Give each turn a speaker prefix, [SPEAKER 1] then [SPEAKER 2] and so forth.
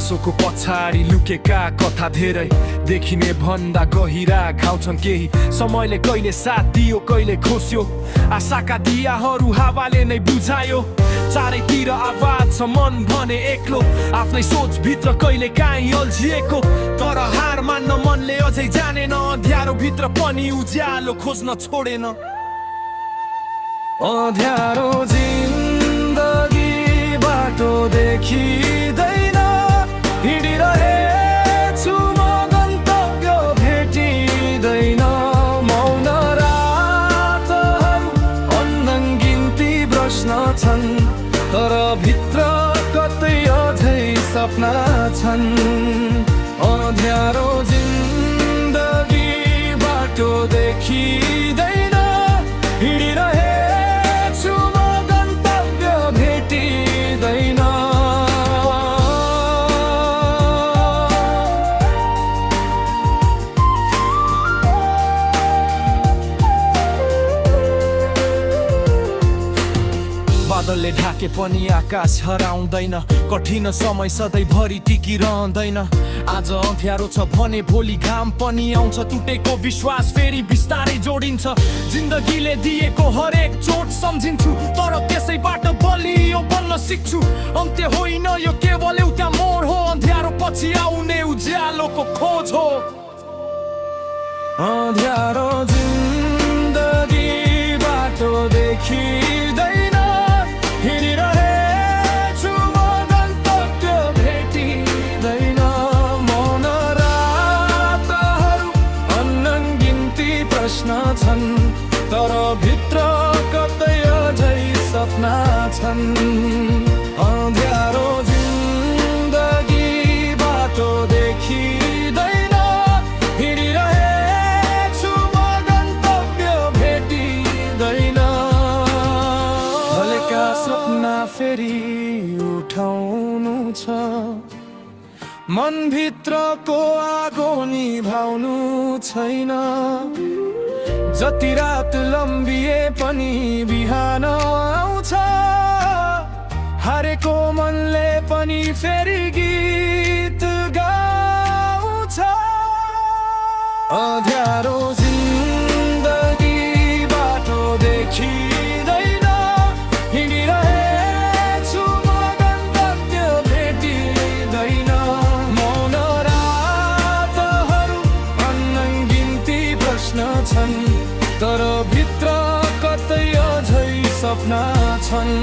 [SPEAKER 1] गुनासोको पछाडि लुकेका कथा धेरै देखिने भन्दा गहिरा घाउ छन् केही समयले कहिले साथ दियो कहिले खोस्यो आशाका दियाहरू हावाले नै बुझायो चारैतिर आवाज छ मन भने एक्लो आफ्नै सोच भित्र कहिले काहीँ अल्झिएको तर हार मान्न मनले अझै जानेन अँध्यारो भित्र पनि उज्यालो खोज्न छोडेन अँध्यारो जिन्दगी बाटो देखिँदैन हिँडिरहेछु म गन्तव्य भेटिँदैन मौन रातहरू अनगिन्ती प्रश्न छन् तर भित्र कतै अझै सपना छन् अँध्यारो जिन्दगी बाटो देखिँदैन हिँडिरहेछु म गन्तव्य भेटिँदैन बादलले ढाके पनि आकाश हराउँदैन कठिन समय सधैँभरि टिकिरहँदैन आज अँध्यारो छ भने भोलि घाम पनि आउँछ टुटेको विश्वास फेरि बिस्तारै जोडिन्छ जिन्दगीले दिएको हरेक चोट सम्झिन्छु तर त्यसैबाट बलियो बन्न सिक्छु अन्त्य होइन यो केवल एउटा मोड हो अँध्यारो पछि आउने उज्यालोको खोज हो अँध्यारो जिन्दगी बाटो देखिँदैन हिँडिरहेछु म गन्तव्य भेटिँदैन मौन रातहरू अनगिन्ती प्रश्न छन् तर भित्र कतै अझै सपना छन् अँध्यारो जिन्दगी बाटो देखिँदैन हिँडिरहेछु म गन्तव्य भेटिँदैन ढलेका सपना फेरि उठाउनु छ मनभित्रको आगो निभाउनु छैन जति रात लम्बिए पनि बिहान आउँछ हारेको मनले पनि फेरि गीत गाउँछ अँध्यारो जिन्दगी बाटो देखिँदैन हिँडिरहेछु म गन्तव्य भेटिँदैन मौन रातहरू अनगिन्ती प्रश्न छन् तर भित्र कतै अझै सपना छन्